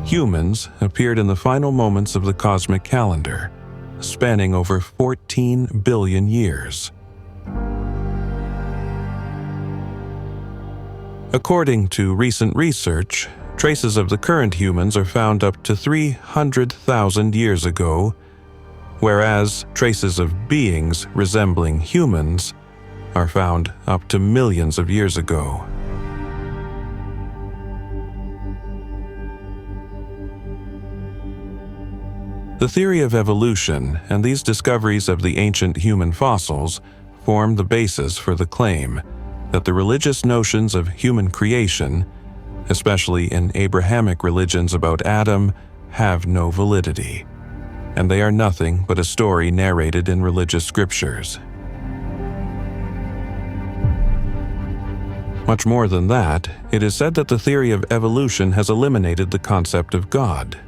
humans appeared in the final moments of the cosmic calendar, spanning over 14 billion years. According to recent research, traces of the current humans are found up to 300,000 years ago, whereas traces of beings resembling humans are found up to millions of years ago. The theory of evolution and these discoveries of the ancient human fossils form the basis for the claim that the religious notions of human creation, especially in Abrahamic religions about Adam, have no validity, and they are nothing but a story narrated in religious scriptures. Much more than that, it is said that the theory of evolution has eliminated the concept of God.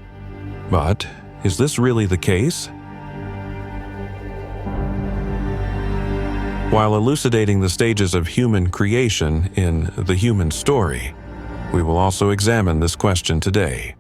But is this really the case? While elucidating the stages of human creation in The Human Story, we will also examine this question today.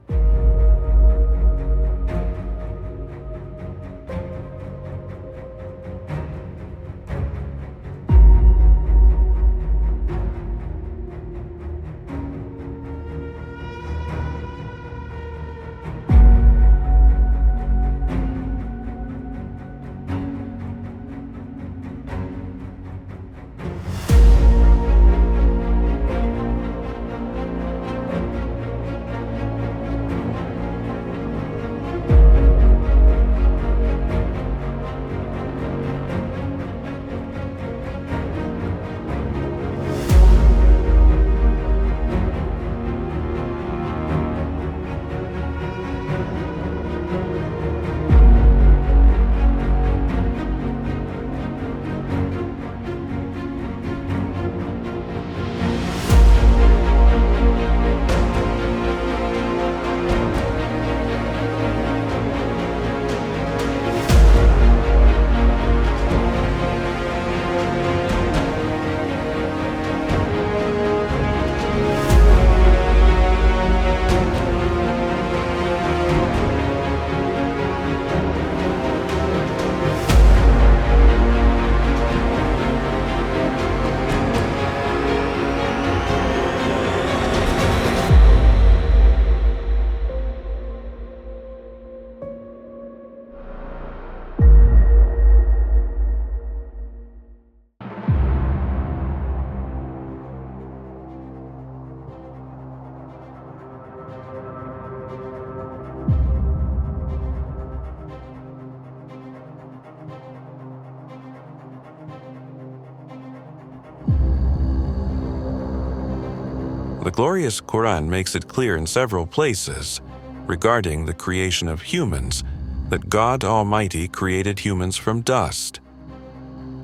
The glorious Quran makes it clear in several places regarding the creation of humans that God Almighty created humans from dust.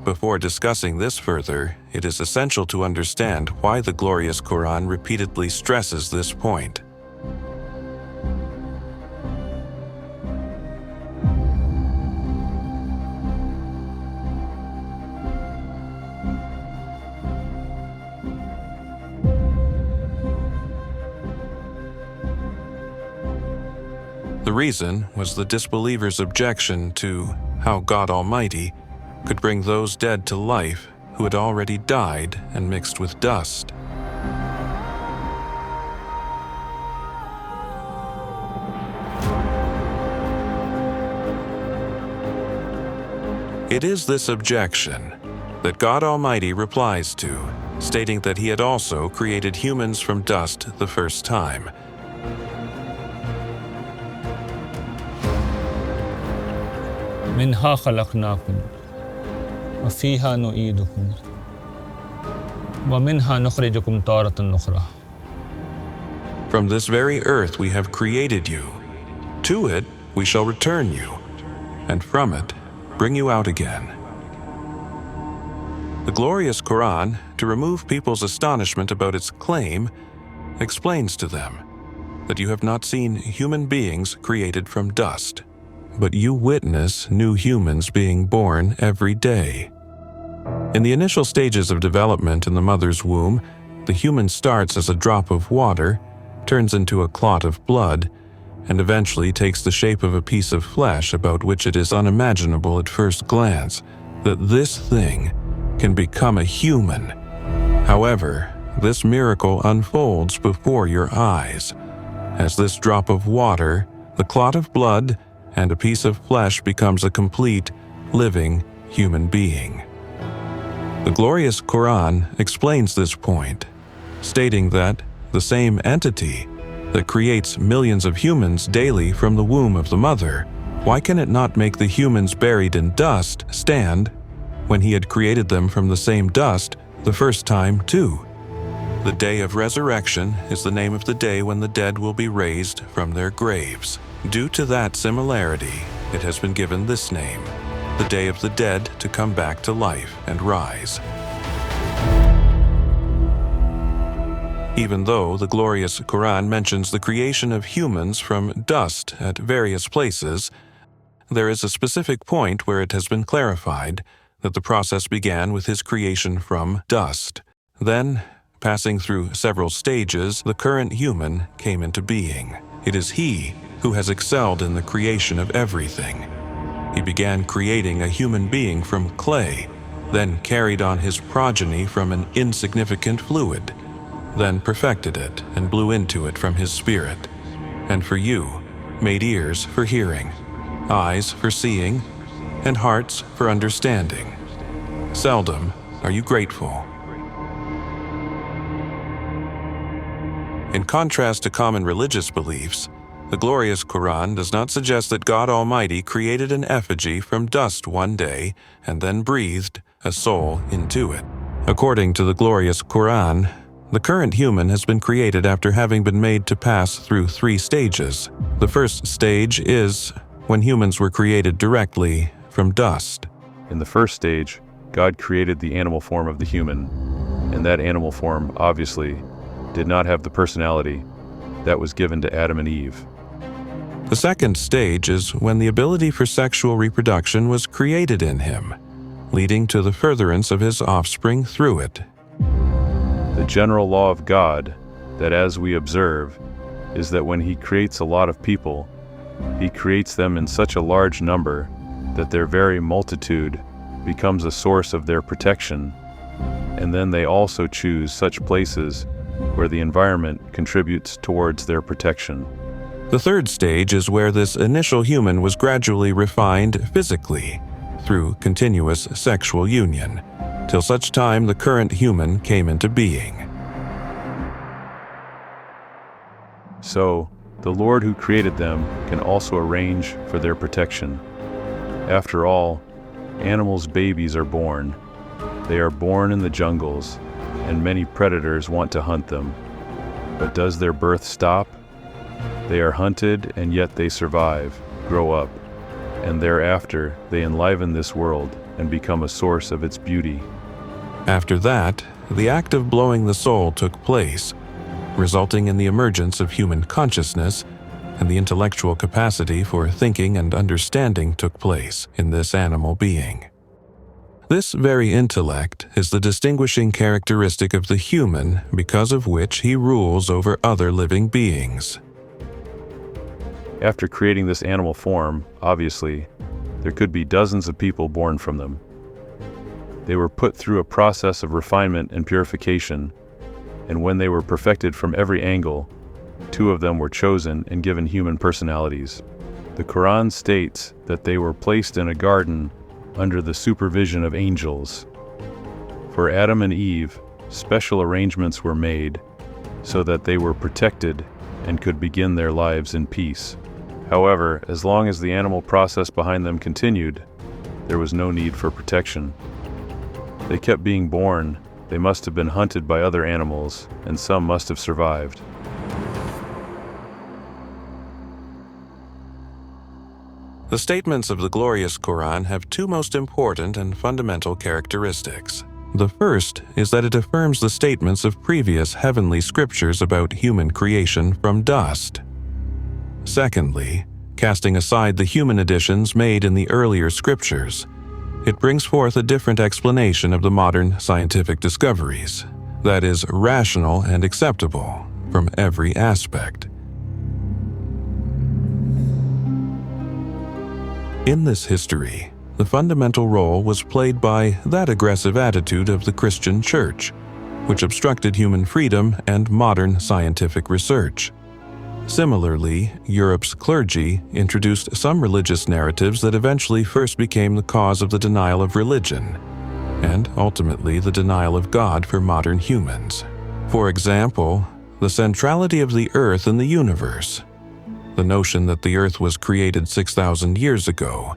Before discussing this further, it is essential to understand why the glorious Quran repeatedly stresses this point. The reason was the disbelievers' objection to how God Almighty could bring those dead to life who had already died and mixed with dust. It is this objection that God Almighty replies to, stating that He had also created humans from dust the first time. منها خلقناكم وفيها نعيدكم ومنها نخرجكم تارة أخرى. From this very earth we have created you. To it we shall return you, and from it bring you out again. The glorious Quran, to remove people's astonishment about its claim, explains to them that you have not seen human beings created from dust, but you witness new humans being born every day. In the initial stages of development in the mother's womb, the human starts as a drop of water, turns into a clot of blood, and eventually takes the shape of a piece of flesh about which it is unimaginable at first glance that this thing can become a human. However, this miracle unfolds before your eyes, as this drop of water, the clot of blood, and a piece of flesh becomes a complete, living human being. The glorious Quran explains this point, stating that the same entity that creates millions of humans daily from the womb of the mother, why can it not make the humans buried in dust stand when he had created them from the same dust the first time too? The day of resurrection is the name of the day when the dead will be raised from their graves. Due to that similarity, it has been given this name, the day of the dead to come back to life and rise. Even though the glorious Quran mentions the creation of humans from dust at various places, there is a specific point where it has been clarified that the process began with his creation from dust. Then, passing through several stages, the current human came into being. It is he who has excelled in the creation of everything. He began creating a human being from clay, then carried on his progeny from an insignificant fluid, then perfected it and blew into it from his spirit. And for you, made ears for hearing, eyes for seeing, and hearts for understanding. Seldom are you grateful. In contrast to common religious beliefs, the glorious Quran does not suggest that God Almighty created an effigy from dust one day and then breathed a soul into it. According to the glorious Quran, the current human has been created after having been made to pass through 3 stages. The first stage is when humans were created directly from dust. In the first stage, God created the animal form of the human, and that animal form, obviously, did not have the personality that was given to Adam and Eve. The second stage is when the ability for sexual reproduction was created in him, leading to the furtherance of his offspring through it. The general law of God, that as we observe, is that when He creates a lot of people, He creates them in such a large number that their very multitude becomes a source of their protection, and then they also choose such places where the environment contributes towards their protection. The third stage is where this initial human was gradually refined physically through continuous sexual union, till such time the current human came into being. So, the Lord who created them can also arrange for their protection. After all, animals' babies are born. They are born in the jungles, and many predators want to hunt them. But does their birth stop? They are hunted, and yet they survive, grow up, and thereafter they enliven this world and become a source of its beauty. After that, the act of blowing the soul took place, resulting in the emergence of human consciousness, and the intellectual capacity for thinking and understanding took place in this animal being. This very intellect is the distinguishing characteristic of the human because of which he rules over other living beings. After creating this animal form, obviously, there could be dozens of people born from them. They were put through a process of refinement and purification, and when they were perfected from every angle, 2 of them were chosen and given human personalities. The Quran states that they were placed in a garden under the supervision of angels. For Adam and Eve, special arrangements were made so that they were protected and could begin their lives in peace. However, as long as the animal process behind them continued, there was no need for protection. They kept being born. They must have been hunted by other animals, and some must have survived. The statements of the glorious Quran have 2 most important and fundamental characteristics. The first is that it affirms the statements of previous heavenly scriptures about human creation from dust. Secondly, casting aside the human additions made in the earlier scriptures, it brings forth a different explanation of the modern scientific discoveries that is rational and acceptable from every aspect. In this history, the fundamental role was played by that aggressive attitude of the Christian Church, which obstructed human freedom and modern scientific research. Similarly, Europe's clergy introduced some religious narratives that eventually first became the cause of the denial of religion, and ultimately the denial of God for modern humans. For example, the centrality of the Earth in the universe, the notion that the Earth was created 6,000 years ago,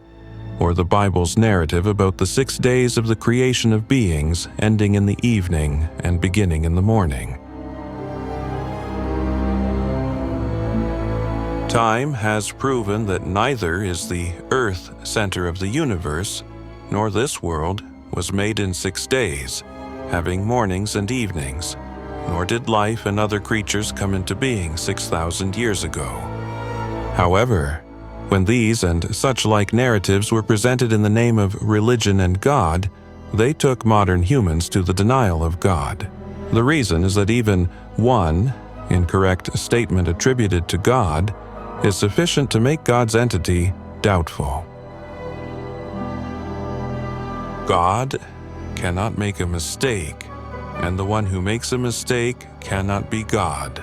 or the Bible's narrative about the 6 days of the creation of beings ending in the evening and beginning in the morning. Time has proven that neither is the Earth center of the universe, nor this world was made in 6 days, having mornings and evenings, nor did life and other creatures come into being 6,000 years ago. However, when these and such like narratives were presented in the name of religion and God, they took modern humans to the denial of God. The reason is that even one incorrect statement attributed to God is sufficient to make God's entity doubtful. God cannot make a mistake, and the one who makes a mistake cannot be God.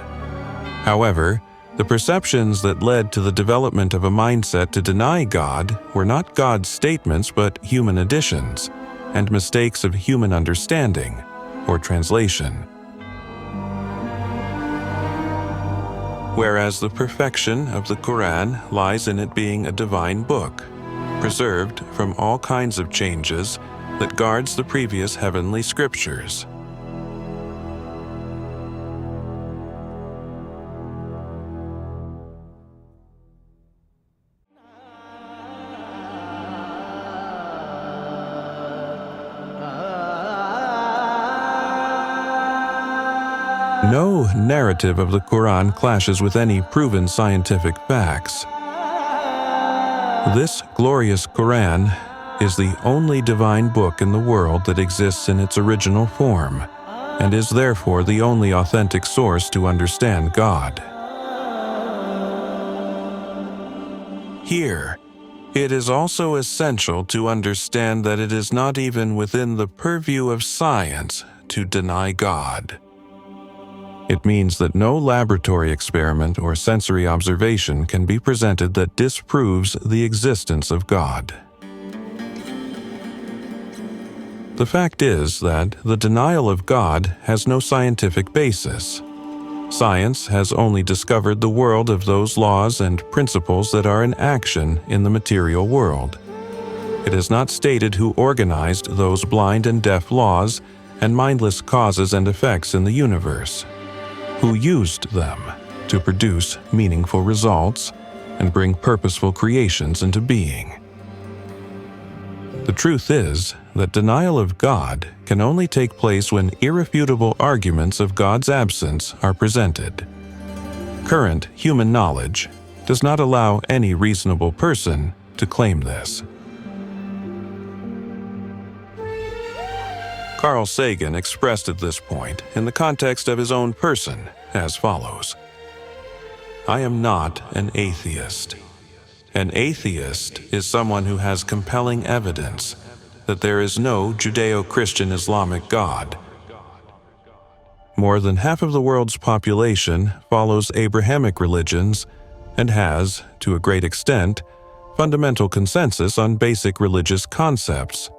However, the perceptions that led to the development of a mindset to deny God were not God's statements but human additions and mistakes of human understanding or translation. Whereas the perfection of the Quran lies in it being a divine book, preserved from all kinds of changes that guards the previous heavenly scriptures. No narrative of the Quran clashes with any proven scientific facts. This glorious Quran is the only divine book in the world that exists in its original form, and is therefore the only authentic source to understand God. Here, it is also essential to understand that it is not even within the purview of science to deny God. It means that no laboratory experiment or sensory observation can be presented that disproves the existence of God. The fact is that the denial of God has no scientific basis. Science has only discovered the world of those laws and principles that are in action in the material world. It has not stated who organized those blind and deaf laws and mindless causes and effects in the universe, who used them to produce meaningful results and bring purposeful creations into being. The truth is that denial of God can only take place when irrefutable arguments of God's absence are presented. Current human knowledge does not allow any reasonable person to claim this. Carl Sagan expressed at this point in the context of his own person as follows: I am not an atheist. An atheist is someone who has compelling evidence that there is no Judeo-Christian Islamic God. More than half of the world's population follows Abrahamic religions and has, to a great extent, fundamental consensus on basic religious concepts,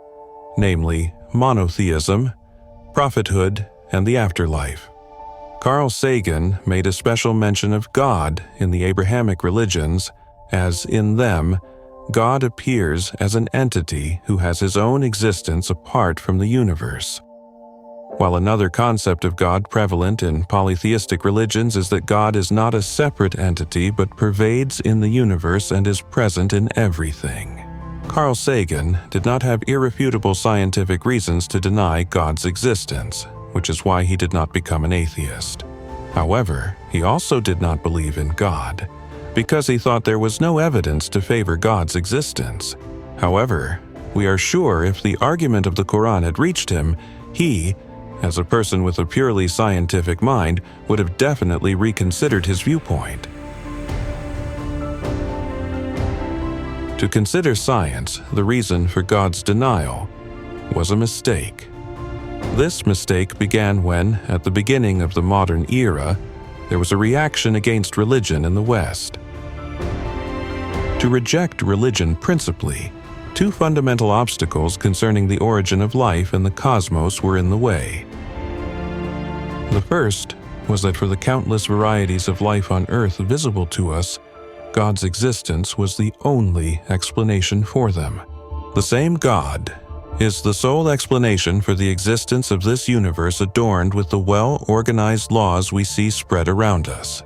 namely monotheism, prophethood, and the afterlife. Carl Sagan made a special mention of God in the Abrahamic religions, as in them, God appears as an entity who has his own existence apart from the universe. While another concept of God prevalent in polytheistic religions is that God is not a separate entity but pervades in the universe and is present in everything. Carl Sagan did not have irrefutable scientific reasons to deny God's existence, which is why he did not become an atheist. However, he also did not believe in God, because he thought there was no evidence to favor God's existence. However, we are sure if the argument of the Quran had reached him, he, as a person with a purely scientific mind, would have definitely reconsidered his viewpoint. To consider science the reason for God's denial was a mistake. This mistake began when, at the beginning of the modern era, there was a reaction against religion in the West. To reject religion principally, two fundamental obstacles concerning the origin of life and the cosmos were in the way. The first was that for the countless varieties of life on Earth visible to us, God's existence was the only explanation for them. The same God is the sole explanation for the existence of this universe adorned with the well-organized laws we see spread around us.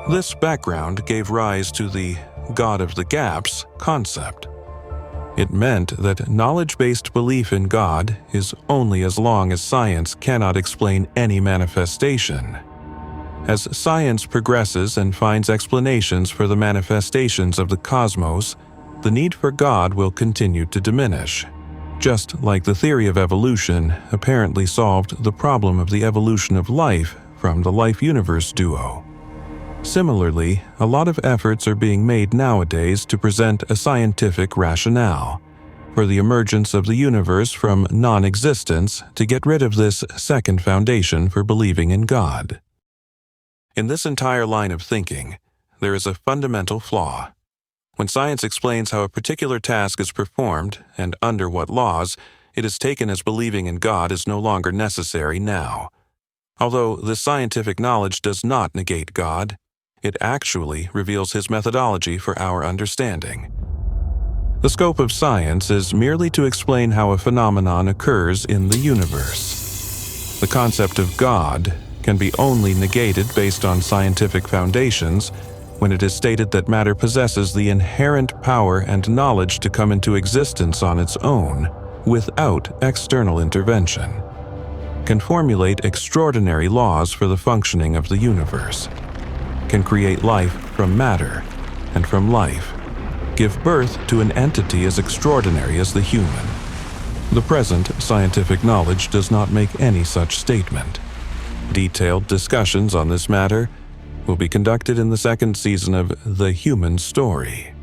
This background gave rise to the God of the Gaps concept. It meant that knowledge-based belief in God is only as long as science cannot explain any manifestation. As science progresses and finds explanations for the manifestations of the cosmos, the need for God will continue to diminish. Just like the theory of evolution apparently solved the problem of the evolution of life from the life-universe duo. Similarly, a lot of efforts are being made nowadays to present a scientific rationale for the emergence of the universe from non-existence to get rid of this second foundation for believing in God. In this entire line of thinking, there is a fundamental flaw. When science explains how a particular task is performed and under what laws, it is taken as believing in God is no longer necessary now. Although this scientific knowledge does not negate God, it actually reveals his methodology for our understanding. The scope of science is merely to explain how a phenomenon occurs in the universe. The concept of God can be only negated based on scientific foundations when it is stated that matter possesses the inherent power and knowledge to come into existence on its own, without external intervention, can formulate extraordinary laws for the functioning of the universe, can create life from matter and from life, give birth to an entity as extraordinary as the human. The present scientific knowledge does not make any such statement. Detailed discussions on this matter will be conducted in the second season of The Human Story.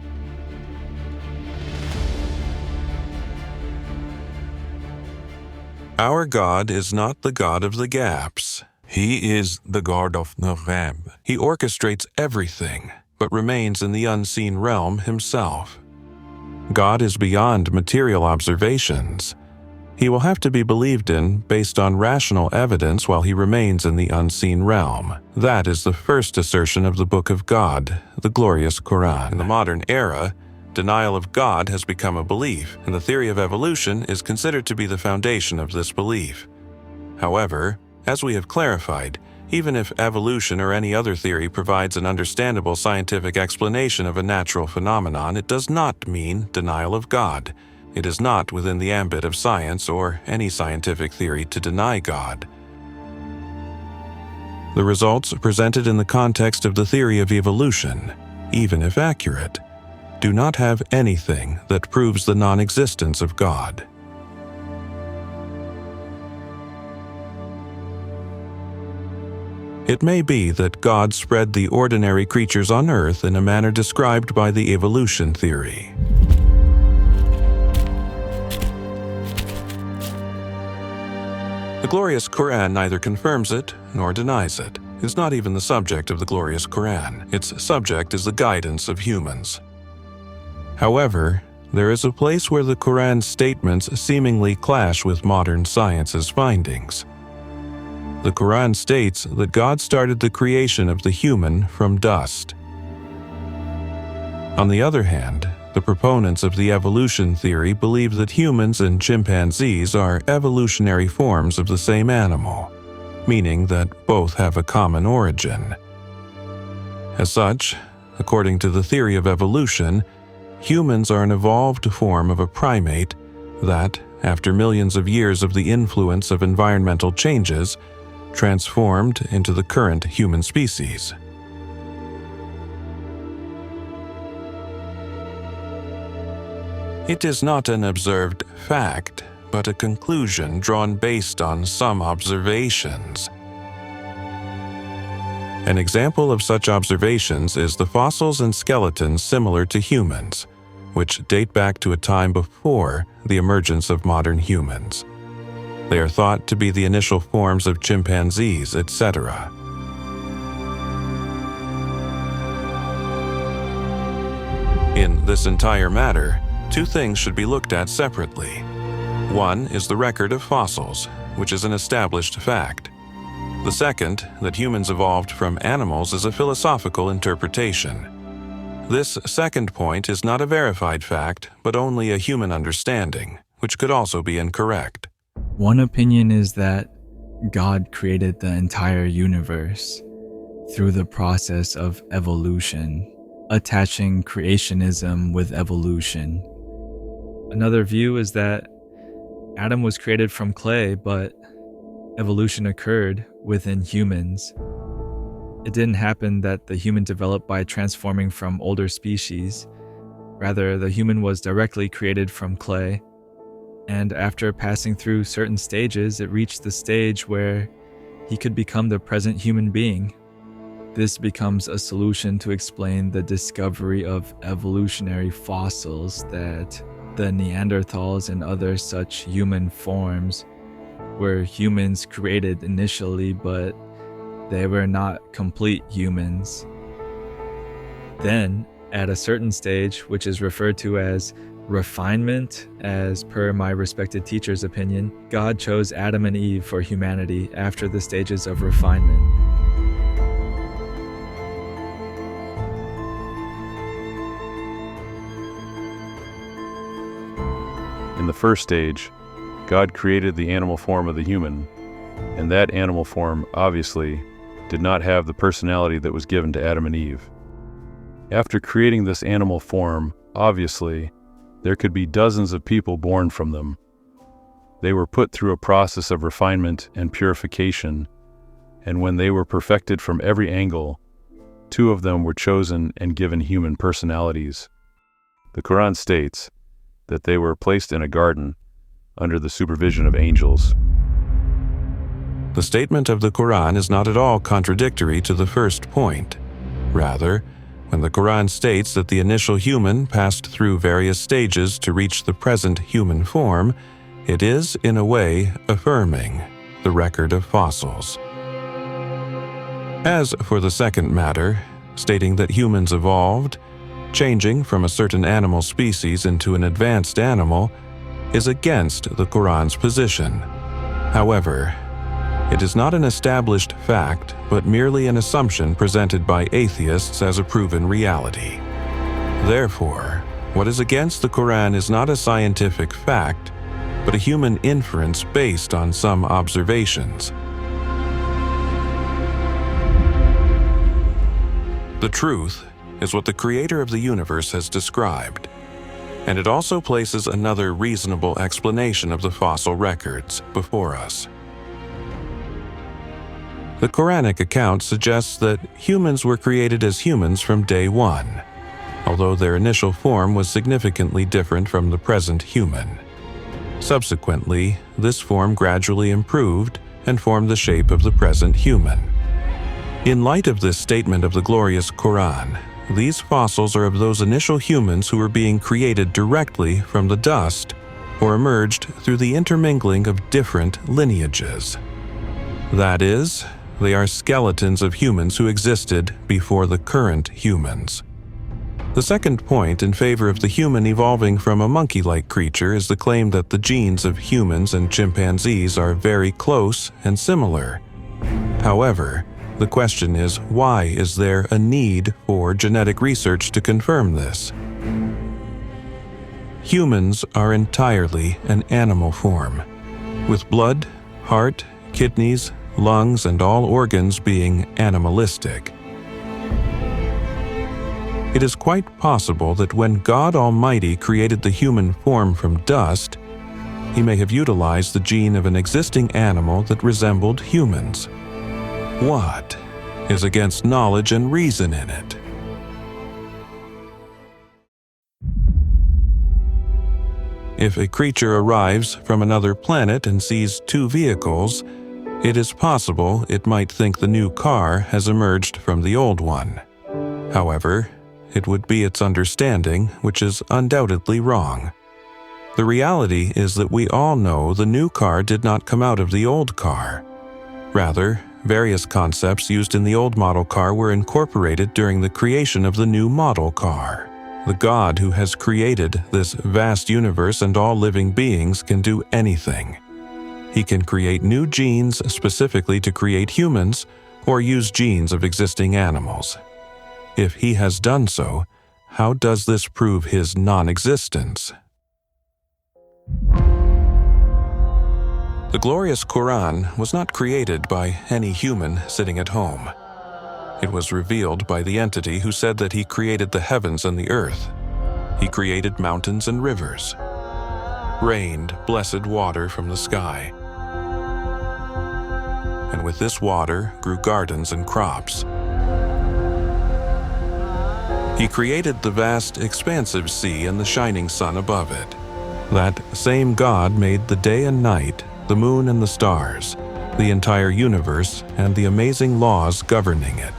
Our God is not the God of the gaps. He is the God of the gap. He orchestrates everything, but remains in the unseen realm himself. God is beyond material observations. He will have to be believed in based on rational evidence while he remains in the unseen realm. That is the first assertion of the Book of God, the glorious Quran. In the modern era, denial of God has become a belief, and the theory of evolution is considered to be the foundation of this belief. However, as we have clarified, even if evolution or any other theory provides an understandable scientific explanation of a natural phenomenon, it does not mean denial of God. It is not within the ambit of science or any scientific theory to deny God. The results presented in the context of the theory of evolution, even if accurate, do not have anything that proves the non-existence of God. It may be that God spread the ordinary creatures on Earth in a manner described by the evolution theory. The glorious Quran neither confirms it nor denies it. It is not even the subject of the glorious Quran. Its subject is the guidance of humans. However, there is a place where the Quran's statements seemingly clash with modern science's findings. The Quran states that God started the creation of the human from dust. On the other hand, the proponents of the evolution theory believe that humans and chimpanzees are evolutionary forms of the same animal, meaning that both have a common origin. As such, according to the theory of evolution, humans are an evolved form of a primate that, after millions of years of the influence of environmental changes, transformed into the current human species. It is not an observed fact, but a conclusion drawn based on some observations. An example of such observations is the fossils and skeletons similar to humans, which date back to a time before the emergence of modern humans. They are thought to be the initial forms of chimpanzees, etc. In this entire matter, two things should be looked at separately. One is the record of fossils, which is an established fact. The second, that humans evolved from animals, is a philosophical interpretation. This second point is not a verified fact, but only a human understanding, which could also be incorrect. One opinion is that God created the entire universe through the process of evolution, attaching creationism with evolution. Another view is that Adam was created from clay, but evolution occurred within humans. It didn't happen that the human developed by transforming from older species. Rather, the human was directly created from clay, and after passing through certain stages, it reached the stage where he could become the present human being. This becomes a solution to explain the discovery of evolutionary fossils, that the Neanderthals and other such human forms were humans created initially, but they were not complete humans. Then, at a certain stage, which is referred to as refinement, as per my respected teacher's opinion, God chose Adam and Eve for humanity after the stages of refinement. In the first stage, God created the animal form of the human, and that animal form, obviously, did not have the personality that was given to Adam and Eve. After creating this animal form, obviously, there could be dozens of people born from them. They were put through a process of refinement and purification, and when they were perfected from every angle, two of them were chosen and given human personalities. The Quran states that they were placed in a garden under the supervision of angels. The statement of the Quran is not at all contradictory to the first point. Rather, when the Quran states that the initial human passed through various stages to reach the present human form, it is, in a way, affirming the record of fossils. As for the second matter, stating that humans evolved, changing from a certain animal species into an advanced animal, is against the Quran's position. However, it is not an established fact, but merely an assumption presented by atheists as a proven reality. Therefore, what is against the Quran is not a scientific fact, but a human inference based on some observations. The truth is what the creator of the universe has described, and it also places another reasonable explanation of the fossil records before us. The Quranic account suggests that humans were created as humans from day one, although their initial form was significantly different from the present human. Subsequently, this form gradually improved and formed the shape of the present human. In light of this statement of the glorious Quran, these fossils are of those initial humans who were being created directly from the dust or emerged through the intermingling of different lineages. That is, they are skeletons of humans who existed before the current humans. The second point in favor of the human evolving from a monkey-like creature is the claim that the genes of humans and chimpanzees are very close and similar. However, the question is, why is there a need for genetic research to confirm this? Humans are entirely an animal form, with blood, heart, kidneys, lungs, and all organs being animalistic. It is quite possible that when God Almighty created the human form from dust, He may have utilized the gene of an existing animal that resembled humans. What is against knowledge and reason in it? If a creature arrives from another planet and sees two vehicles, it is possible it might think the new car has emerged from the old one. However, it would be its understanding, which is undoubtedly wrong. The reality is that we all know the new car did not come out of the old car. Rather, various concepts used in the old model car were incorporated during the creation of the new model car. The God who has created this vast universe and all living beings can do anything. He can create new genes specifically to create humans, or use genes of existing animals. If he has done so, how does this prove his non-existence? The glorious Quran was not created by any human sitting at home. It was revealed by the entity who said that he created the heavens and the earth. He created mountains and rivers, rained blessed water from the sky, and with this water grew gardens and crops. He created the vast, expansive sea and the shining sun above it. That same God made the day and night, the moon and the stars, the entire universe, and the amazing laws governing it.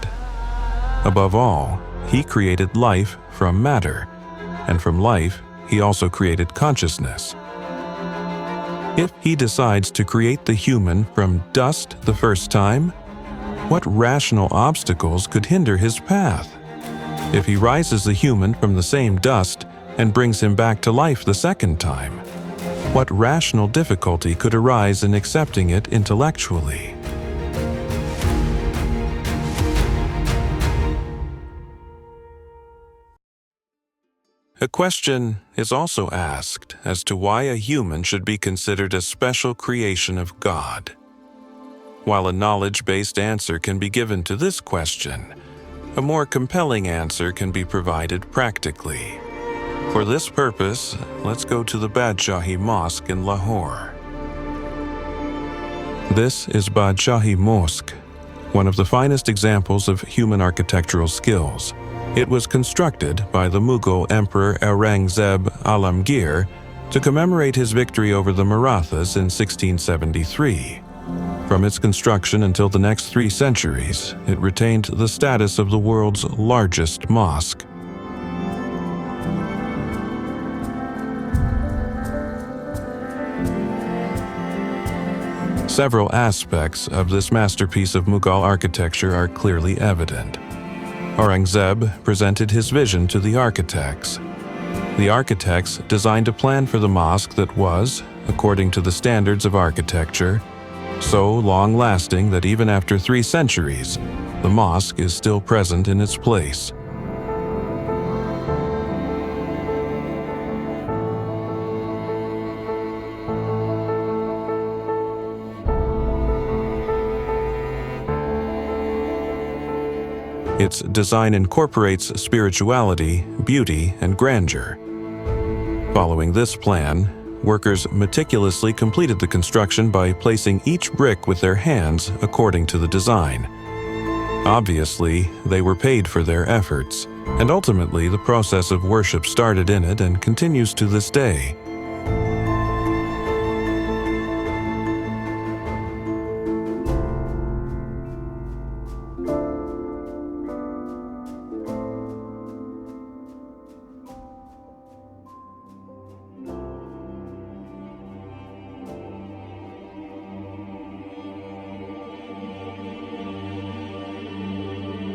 Above all, he created life from matter, and from life, he also created consciousness. If he decides to create the human from dust the first time, what rational obstacles could hinder his path? If he rises the human from the same dust and brings him back to life the second time, what rational difficulty could arise in accepting it intellectually? A question is also asked as to why a human should be considered a special creation of God. While a knowledge-based answer can be given to this question, a more compelling answer can be provided practically. For this purpose, let's go to the Badshahi Mosque in Lahore. This is Badshahi Mosque, one of the finest examples of human architectural skills. It was constructed by the Mughal Emperor Aurangzeb Alamgir to commemorate his victory over the Marathas in 1673. From its construction until the next 3 centuries, it retained the status of the world's largest mosque. Several aspects of this masterpiece of Mughal architecture are clearly evident. Aurangzeb presented his vision to the architects. The architects designed a plan for the mosque that was, according to the standards of architecture, so long-lasting that even after 3 centuries, the mosque is still present in its place. Its design incorporates spirituality, beauty, and grandeur. Following this plan, workers meticulously completed the construction by placing each brick with their hands according to the design. Obviously, they were paid for their efforts, and ultimately the process of worship started in it and continues to this day.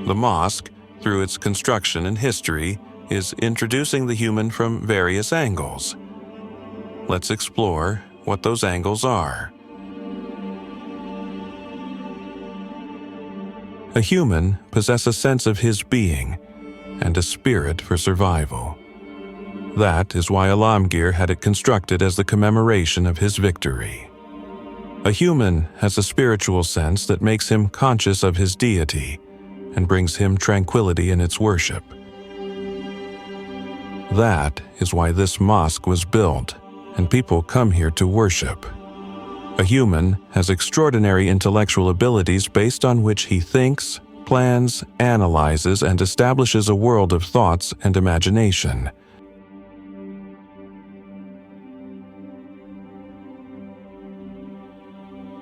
The mosque, through its construction and history, is introducing the human from various angles. Let's explore what those angles are. A human possesses a sense of his being and a spirit for survival. That is why Alamgir had it constructed as the commemoration of his victory. A human has a spiritual sense that makes him conscious of his deity and brings him tranquility in its worship. That is why this mosque was built, and people come here to worship. A human has extraordinary intellectual abilities based on which he thinks, plans, analyzes, and establishes a world of thoughts and imagination.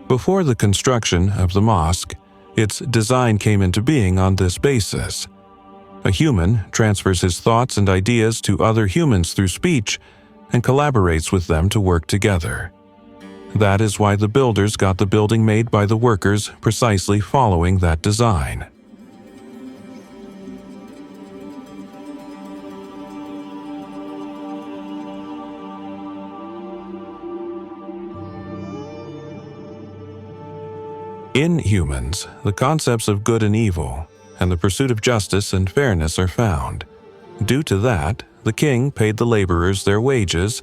Before the construction of the mosque, its design came into being on this basis. A human transfers his thoughts and ideas to other humans through speech and collaborates with them to work together. That is why the builders got the building made by the workers precisely following that design. In humans, the concepts of good and evil and the pursuit of justice and fairness are found. Due to that, the king paid the laborers their wages,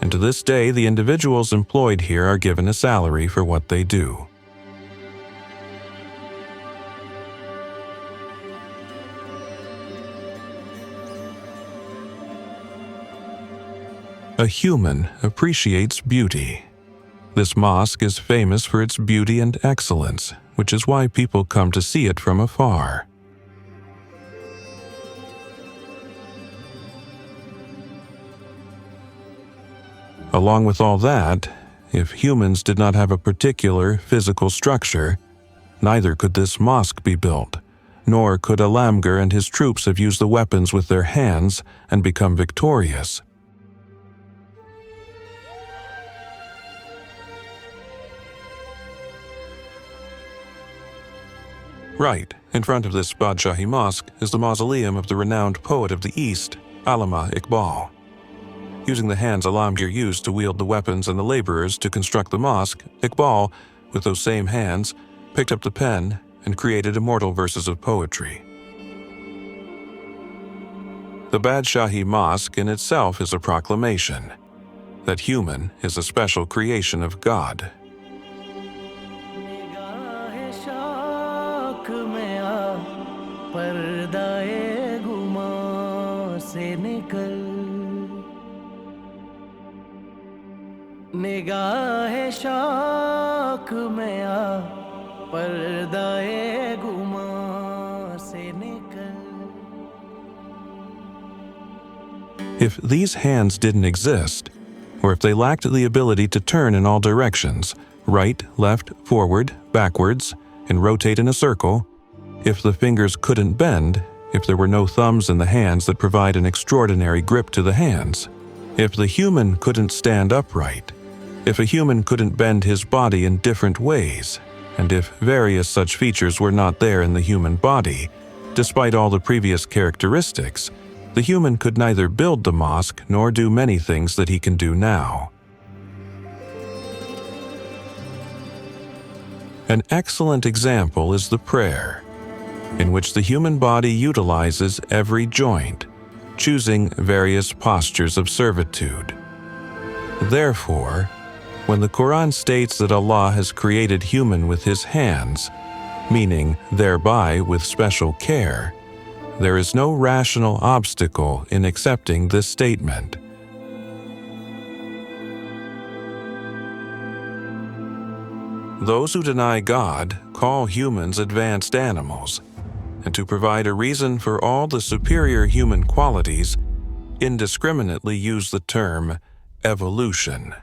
and to this day the individuals employed here are given a salary for what they do. A human appreciates beauty. This mosque is famous for its beauty and excellence, which is why people come to see it from afar. Along with all that, if humans did not have a particular physical structure, neither could this mosque be built, nor could Alamgir and his troops have used the weapons with their hands and become victorious. Right, in front of this Badshahi mosque is the mausoleum of the renowned poet of the East, Allama Iqbal. Using the hands Alamgir used to wield the weapons and the laborers to construct the mosque, Iqbal, with those same hands, picked up the pen and created immortal verses of poetry. The Badshahi Mosque in itself is a proclamation that human is a special creation of God. निगाहे शौक में आ पर्दाए गुमा से निकल. If these hands didn't exist, or if they lacked the ability to turn in all directions, right, left, forward, backwards, and rotate in a circle, if the fingers couldn't bend, if there were no thumbs in the hands that provide an extraordinary grip to the hands, if the human couldn't stand upright, if a human couldn't bend his body in different ways, and if various such features were not there in the human body, despite all the previous characteristics, the human could neither build the mosque nor do many things that he can do now. An excellent example is the prayer, in which the human body utilizes every joint, choosing various postures of servitude. Therefore, when the Quran states that Allah has created human with his hands, meaning thereby with special care, there is no rational obstacle in accepting this statement. Those who deny God call humans advanced animals, and to provide a reason for all the superior human qualities, indiscriminately use the term evolution.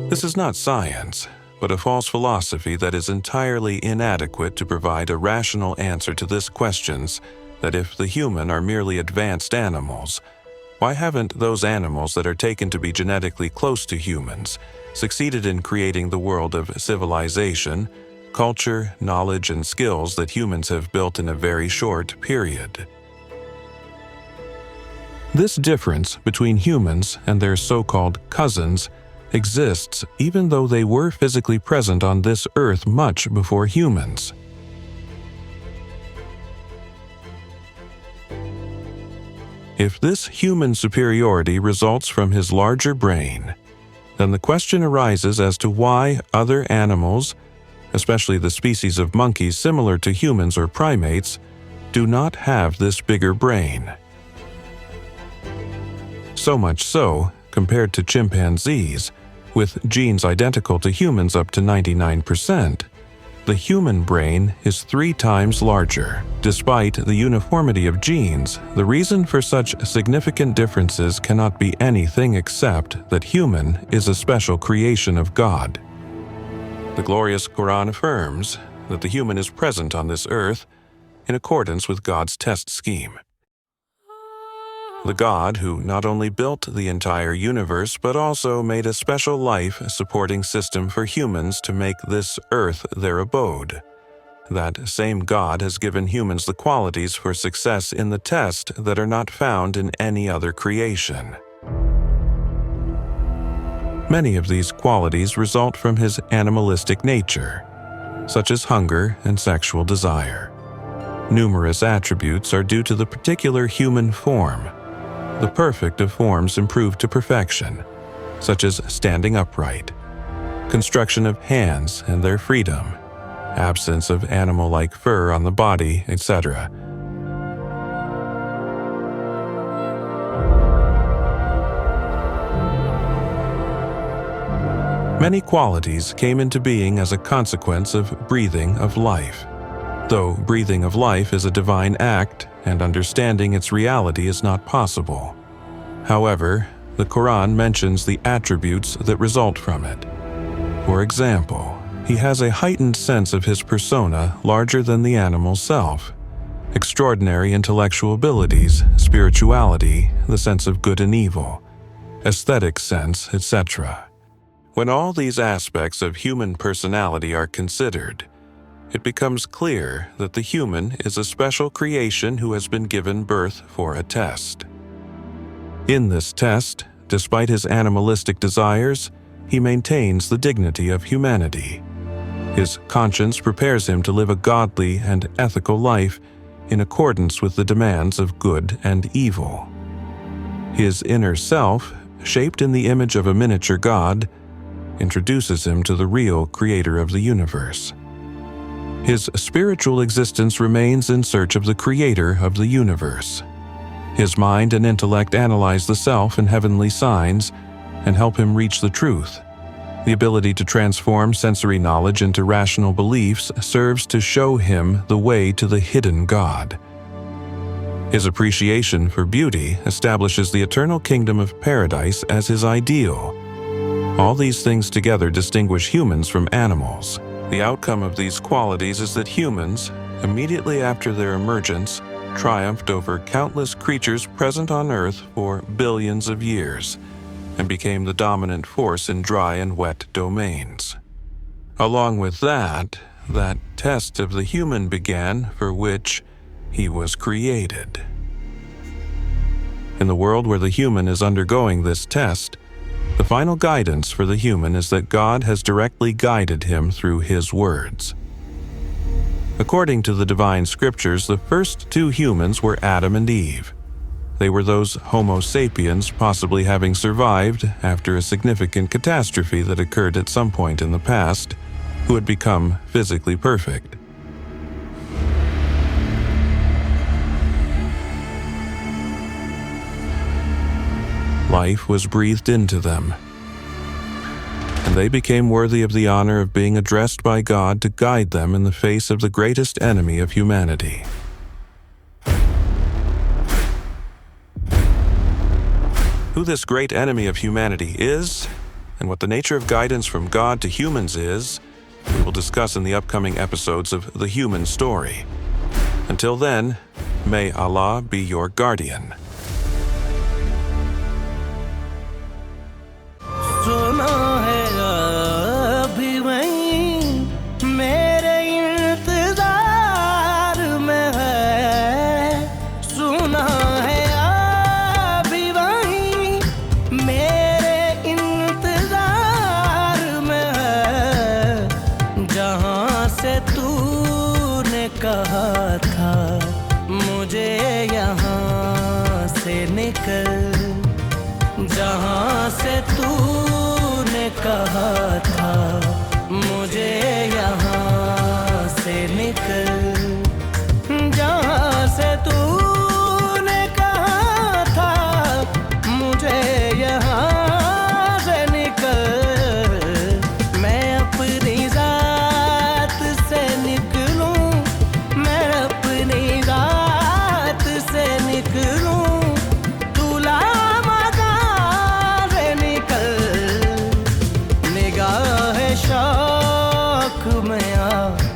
This is not science, but a false philosophy that is entirely inadequate to provide a rational answer to this questions that if the human are merely advanced animals, why haven't those animals that are taken to be genetically close to humans succeeded in creating the world of civilization, culture, knowledge, and skills that humans have built in a very short period? This difference between humans and their so-called cousins exists even though they were physically present on this earth much before humans. If this human superiority results from his larger brain, then the question arises as to why other animals, especially the species of monkeys similar to humans or primates, do not have this bigger brain. So much so, compared to chimpanzees, with genes identical to humans up to 99%, the human brain is 3 times larger. Despite the uniformity of genes, the reason for such significant differences cannot be anything except that human is a special creation of God. The glorious Quran affirms that the human is present on this earth in accordance with God's test scheme. The God who not only built the entire universe but also made a special life-supporting system for humans to make this earth their abode. That same God has given humans the qualities for success in the test that are not found in any other creation. Many of these qualities result from his animalistic nature, such as hunger and sexual desire. Numerous attributes are due to the particular human form. The perfect of forms improved to perfection, such as standing upright, construction of hands and their freedom, absence of animal-like fur on the body, etc. Many qualities came into being as a consequence of breathing of life. Though breathing of life is a divine act, and understanding its reality is not possible. However, the Quran mentions the attributes that result from it. For example, he has a heightened sense of his persona larger than the animal self, extraordinary intellectual abilities, spirituality, the sense of good and evil, aesthetic sense, etc. When all these aspects of human personality are considered, it becomes clear that the human is a special creation who has been given birth for a test. In this test, despite his animalistic desires, he maintains the dignity of humanity. His conscience prepares him to live a godly and ethical life in accordance with the demands of good and evil. His inner self, shaped in the image of a miniature God, introduces him to the real creator of the universe. His spiritual existence remains in search of the creator of the universe. His mind and intellect analyze the self and heavenly signs and help him reach the truth. The ability to transform sensory knowledge into rational beliefs serves to show him the way to the hidden God. His appreciation for beauty establishes the eternal kingdom of paradise as his ideal. All these things together distinguish humans from animals. The outcome of these qualities is that humans, immediately after their emergence, triumphed over countless creatures present on Earth for billions of years and became the dominant force in dry and wet domains. Along with that test of the human began for which he was created. In the world where the human is undergoing this test, the final guidance for the human is that God has directly guided him through his words. According to the divine scriptures, the first 2 humans were Adam and Eve. They were those Homo sapiens possibly having survived after a significant catastrophe that occurred at some point in the past, who had become physically perfect. Life was breathed into them, and they became worthy of the honor of being addressed by God to guide them in the face of the greatest enemy of humanity. Who this great enemy of humanity is, and what the nature of guidance from God to humans is, we will discuss in the upcoming episodes of The Human Story. Until then, may Allah be your guardian. सुना है अभी वहीं मेरे इंतजार में है सुना है अभी वहीं मेरे इंतजार में है जहाँ से तूने कहा था मुझे यहाँ से निकल जहाँ से तूने कहा था मुझे यहाँ से निकल जहाँ से तूने कहा था मुझे यहाँ से निकल मैं अपनी ज़ात से में आ